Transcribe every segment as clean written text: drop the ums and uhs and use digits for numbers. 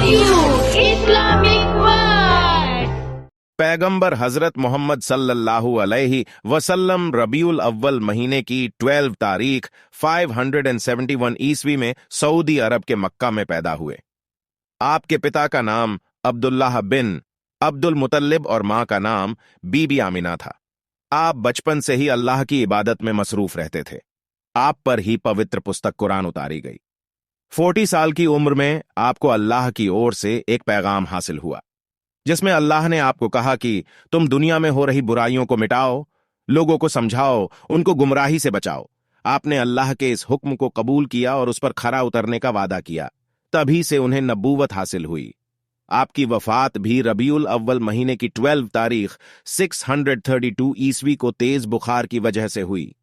Islamic World। पैगंबर हजरत मोहम्मद सल्लल्लाहु अलैहि वसल्लम रबीउल अव्वल महीने की 12 तारीख 571 ईस्वी में सऊदी अरब के मक्का में पैदा हुए। आपके पिता का नाम अब्दुल्लाह बिन अब्दुल मुतल्लिब और मां का नाम बीबी आमिना था। आप बचपन से ही अल्लाह की इबादत में मसरूफ रहते थे। आप पर ही पवित्र पुस्तक कुरान उतारी गई। 40 साल की उम्र में आपको अल्लाह की ओर से एक पैगाम हासिल हुआ, जिसमें अल्लाह ने आपको कहा कि तुम दुनिया में हो रही बुराइयों को मिटाओ, लोगों को समझाओ, उनको गुमराही से बचाओ। आपने अल्लाह के इस हुक्म को कबूल किया और उस पर खरा उतरने का वादा किया। तभी से उन्हें नबूवत हासिल हुई। आपकी वफात भी रबीउल अव्वल महीने की 12 तारीख 632 ईस्वी को तेज बुखार की वजह से हुई।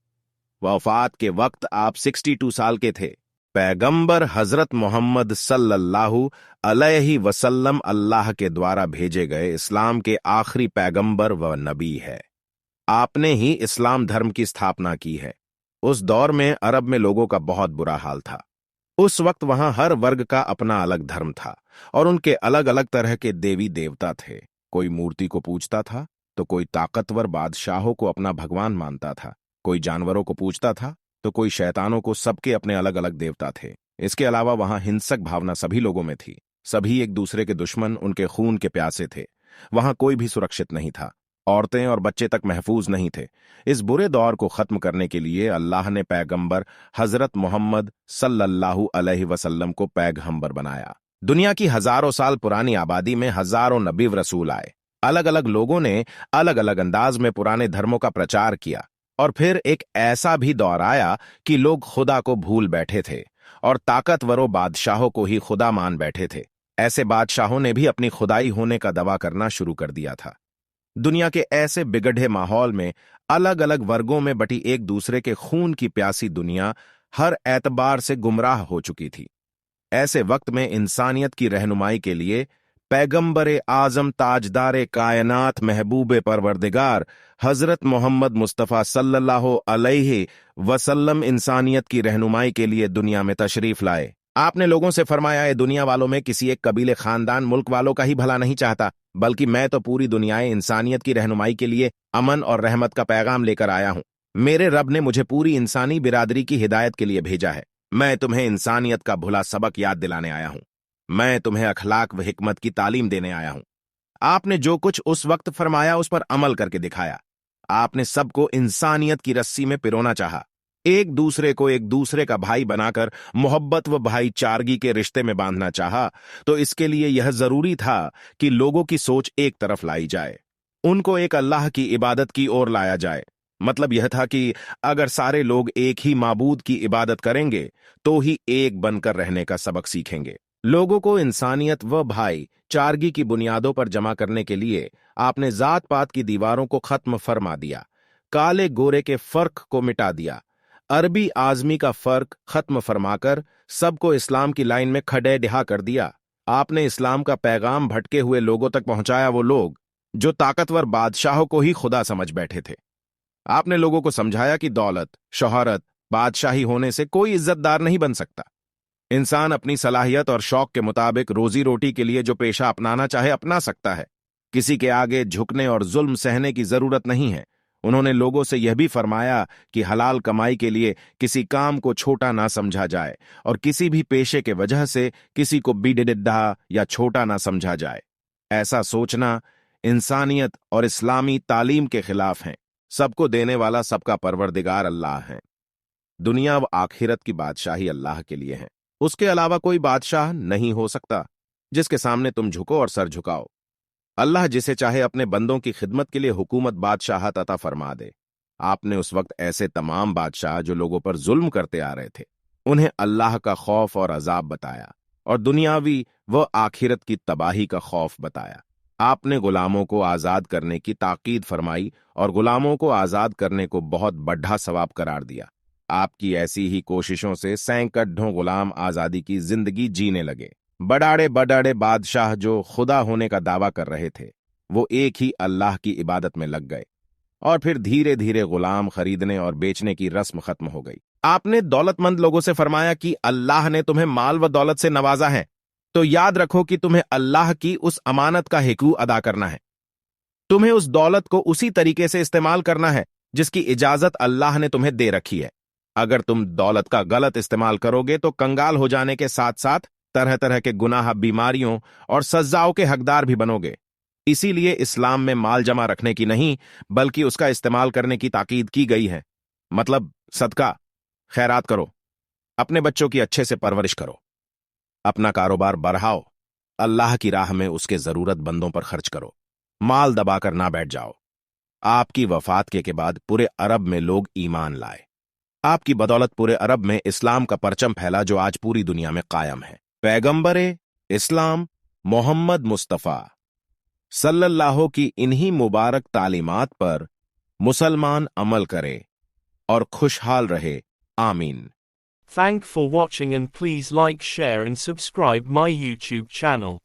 वफात के वक्त आप 62 साल के थे। पैगंबर हजरत मोहम्मद सल्लल्लाहु अलैहि वसल्लम अल्लाह के द्वारा भेजे गए इस्लाम के आखिरी पैगंबर व नबी है। आपने ही इस्लाम धर्म की स्थापना की है। उस दौर में अरब में लोगों का बहुत बुरा हाल था। उस वक्त वहां हर वर्ग का अपना अलग धर्म था और उनके अलग अलग तरह के देवी देवता थे। कोई मूर्ति को पूजता था तो कोई ताकतवर बादशाहों को अपना भगवान मानता था, कोई जानवरों को पूजता था तो कोई शैतानों को। सबके अपने अलग अलग देवता थे। इसके अलावा वहां हिंसक भावना सभी लोगों में थी। सभी एक दूसरे के दुश्मन, उनके खून के प्यासे थे। वहां कोई भी सुरक्षित नहीं था। औरतें और बच्चे तक महफूज नहीं थे। इस बुरे दौर को खत्म करने के लिए अल्लाह ने पैगंबर हजरत मोहम्मद सल्लल्लाहु अलैहि वसल्लम को पैगंबर बनाया। दुनिया की हजारों साल पुरानी आबादी में हजारों नबी व रसूल आए। अलग अलग लोगों ने अलग अलग अंदाज में पुराने धर्मों का प्रचार किया। और फिर एक ऐसा भी दौर आया कि लोग खुदा को भूल बैठे थे और ताकतवरों बादशाहों को ही खुदा मान बैठे थे। ऐसे बादशाहों ने भी अपनी खुदाई होने का दावा करना शुरू कर दिया था। दुनिया के ऐसे बिगड़े माहौल में अलग अलग वर्गों में बटी एक दूसरे के खून की प्यासी दुनिया हर एतबार से गुमराह हो चुकी थी। ऐसे वक्त में इंसानियत की रहनुमाई के लिए पैगंबर आजम ताजदार कायनात महबूब परवरदिगार हजरत मोहम्मद मुस्तफ़ा सल्लल्लाहु अलैहि वसल्लम इंसानियत की रहनुमाई के लिए दुनिया में तशरीफ लाए। आपने लोगों से फरमाया, ए दुनिया वालों में किसी एक कबीले, खानदान, मुल्क वालों का ही भला नहीं चाहता, बल्कि मैं तो पूरी दुनियाए इंसानियत की रहनुमाई के लिए अमन और रहमत का पैगाम लेकर आया हूं। मेरे रब ने मुझे पूरी इंसानी बिरादरी की हिदायत के लिए भेजा है। मैं तुम्हें इंसानियत का भुला सबक याद दिलाने आया हूं। मैं तुम्हें अखलाक व हिकमत की तालीम देने आया हूं। आपने जो कुछ उस वक्त फरमाया उस पर अमल करके दिखाया। आपने सबको इंसानियत की रस्सी में पिरोना चाहा, एक दूसरे को एक दूसरे का भाई बनाकर मोहब्बत व भाईचारगी के रिश्ते में बांधना चाहा। तो इसके लिए यह जरूरी था कि लोगों की सोच एक तरफ लाई जाए, उनको एक अल्लाह की इबादत की ओर लाया जाए। मतलब यह था कि अगर सारे लोग एक ही माबूद की इबादत करेंगे तो ही एक बनकर रहने का सबक सीखेंगे। लोगों को इंसानियत व भाई चारगी की बुनियादों पर जमा करने के लिए आपने जात पात की दीवारों को खत्म फरमा दिया, काले गोरे के फर्क को मिटा दिया, अरबी आजमी का फर्क खत्म फरमाकर सबको इस्लाम की लाइन में खड़े डिहा कर दिया। आपने इस्लाम का पैगाम भटके हुए लोगों तक पहुंचाया, वो लोग जो ताकतवर बादशाहों को ही खुदा समझ बैठे थे। आपने लोगों को समझाया कि दौलत, शोहरत, बादशाही होने से कोई इज्जतदार नहीं बन सकता। इंसान अपनी सलाहियत और शौक के मुताबिक रोजी रोटी के लिए जो पेशा अपनाना चाहे अपना सकता है। किसी के आगे झुकने और जुल्म सहने की जरूरत नहीं है। उन्होंने लोगों से यह भी फरमाया कि हलाल कमाई के लिए किसी काम को छोटा ना समझा जाए और किसी भी पेशे के वजह से किसी को बिडिड्डा या छोटा ना समझा जाए। ऐसा सोचना इंसानियत और इस्लामी तालीम के खिलाफ है। सबको देने वाला सबका परवरदिगार अल्लाह है। दुनिया व आखिरत की बादशाही अल्लाह के लिए है। उसके अलावा कोई बादशाह नहीं हो सकता जिसके सामने तुम झुको और सर झुकाओ। अल्लाह जिसे चाहे अपने बंदों की खिदमत के लिए हुकूमत बादशाहत अता फरमा दे। आपने उस वक्त ऐसे तमाम बादशाह जो लोगों पर जुल्म करते आ रहे थे, उन्हें अल्लाह का खौफ और अजाब बताया और दुनियावी व आखिरत की तबाही का खौफ बताया। आपने गुलामों को आजाद करने की ताकीद फरमाई और गुलामों को आजाद करने को बहुत बड़ा सवाब करार दिया। आपकी ऐसी ही कोशिशों से सैकड़ों गुलाम आजादी की जिंदगी जीने लगे। बड़ाड़े बड़ाड़े बादशाह जो खुदा होने का दावा कर रहे थे, वो एक ही अल्लाह की इबादत में लग गए और फिर धीरे धीरे गुलाम खरीदने और बेचने की रस्म खत्म हो गई। आपने दौलतमंद लोगों से फरमाया कि अल्लाह ने तुम्हें माल व दौलत से नवाजा है, तो याद रखो कि तुम्हें अल्लाह की उस अमानत का हिकू अदा करना है। तुम्हें उस दौलत को उसी तरीके से इस्तेमाल करना है जिसकी इजाजत अल्लाह ने तुम्हें दे रखी है। अगर तुम दौलत का गलत इस्तेमाल करोगे तो कंगाल हो जाने के साथ साथ तरह तरह के गुनाह, बीमारियों और सजाओं के हकदार भी बनोगे। इसीलिए इस्लाम में माल जमा रखने की नहीं बल्कि उसका इस्तेमाल करने की ताकीद की गई है। मतलब सदका, खैरात करो, अपने बच्चों की अच्छे से परवरिश करो, अपना कारोबार बढ़ाओ, अल्लाह की राह में उसके जरूरतमंदों पर खर्च करो, माल दबाकर ना बैठ जाओ। आपकी वफात के बाद पूरे अरब में लोग ईमान लाए। आपकी बदौलत पूरे अरब में इस्लाम का परचम फैला जो आज पूरी दुनिया में कायम है। पैगंबरे इस्लाम मोहम्मद मुस्तफ़ा सल्लल्लाहु की इन्हीं मुबारक तालीमात पर मुसलमान अमल करे और खुशहाल रहे। आमीन। Thank for watching and please like, share and subscribe my YouTube channel.